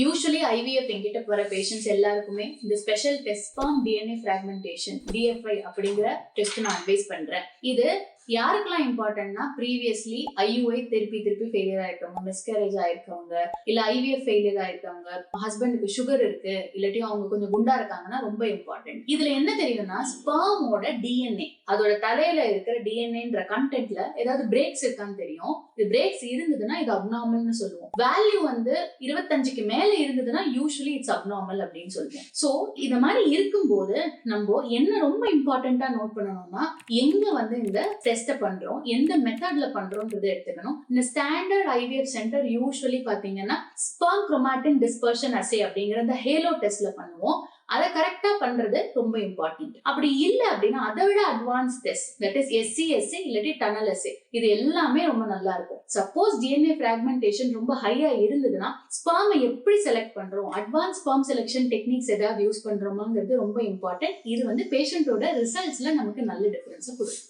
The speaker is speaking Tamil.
யூசுவலி ஐவிஎஃப் எங்கிட்ட வர பேஷண்ட்ஸ் எல்லாருக்குமே இந்த special test sperm DNA fragmentation DFI அப்படிங்கிற டெஸ்ட் நான் அட்வைஸ் பண்றேன். இது யாருக்கெல்லாம் இம்பார்ட்டன்ட்னா ப்ரீவியஸ்லி IUI திருப்பி ஃபெயிலியர் ஆயிருக்கவங்க, மிஸ்கேரேஜ் ஆயிருக்கவங்க, இல்ல IVF ஃபெயிலியர் ஆயிருக்கவங்க, ஹஸ்பண்டுக்கு சுகர் இருக்கு, இல்லாட்டி அவங்க கொஞ்சம் குண்டா இருக்காங்கன்னா ரொம்ப இம்பார்ட்டன்ட். இதுல என்ன தெரியுதுன்னா ஸ்பெர்மோட DNA, அதோட தலையில இருக்கிற டிஎன்ஏன்ற கண்டென்ட்ல ஏதாவது பிரேக்ஸ் இருக்கான்னு தெரியும். இது பிரேக்ஸ் இருந்ததுன்னா இது அப்நார்மல்னு சொல்லுவோம். வேல்யூ வந்து 25க்கு மேல இருந்ததுன்னா யூசுவலி இட்ஸ் அப்நார்மல் அப்படின்னு சொல்லுவோம். சோ இந்த மாதிரி இருக்கும்போது நம்ம என்ன ரொம்ப இம்பார்ட்டன்டா நோட் பண்ணணும்னா எங்க வந்து இந்த டெஸ்ட் பண்றோம், எந்த மெத்தட்ல பண்றோம்ன்றதை எடுத்துக்கணும். இந்த ஸ்டாண்டர்ட் IVF சென்டர் யூசுவலி பாத்தீங்கன்னா ஸ்பெர்ம் குரோமாட்டின் டிஸ்பர்ஷன் அசே அப்படிங்கிற இந்த ஹேலோ டெஸ்ட்ல பண்ணுவோம். அதை கரெக்டா பண்றது ரொம்ப இம்பார்ட்டன்ட். அப்படி இல்ல அப்படின்னா அதை விட advance test, that is SCSA இல்லாட்டி டனல் அசே, இது எல்லாமே ரொம்ப நல்லா இருக்கும். சப்போஸ் DNA ஃபிராக்மெண்டேஷன் ரொம்ப ஹையா இருந்ததுன்னா ஸ்பெர்மை எப்படி செலக்ட் பண்றோம், அட்வான்ஸ் ஸ்பெர்ம் செலக்ஷன் டெக்னிக்ஸ் ஏதாவது யூஸ் பண்றோமாங்கிறது ரொம்ப இம்பார்ட்டன்ட். இது வந்து பேஷண்டோட ரிசல்ட்ஸ்ல நமக்கு நல்ல டிஃபரன்ஸ் கொடுக்கும்.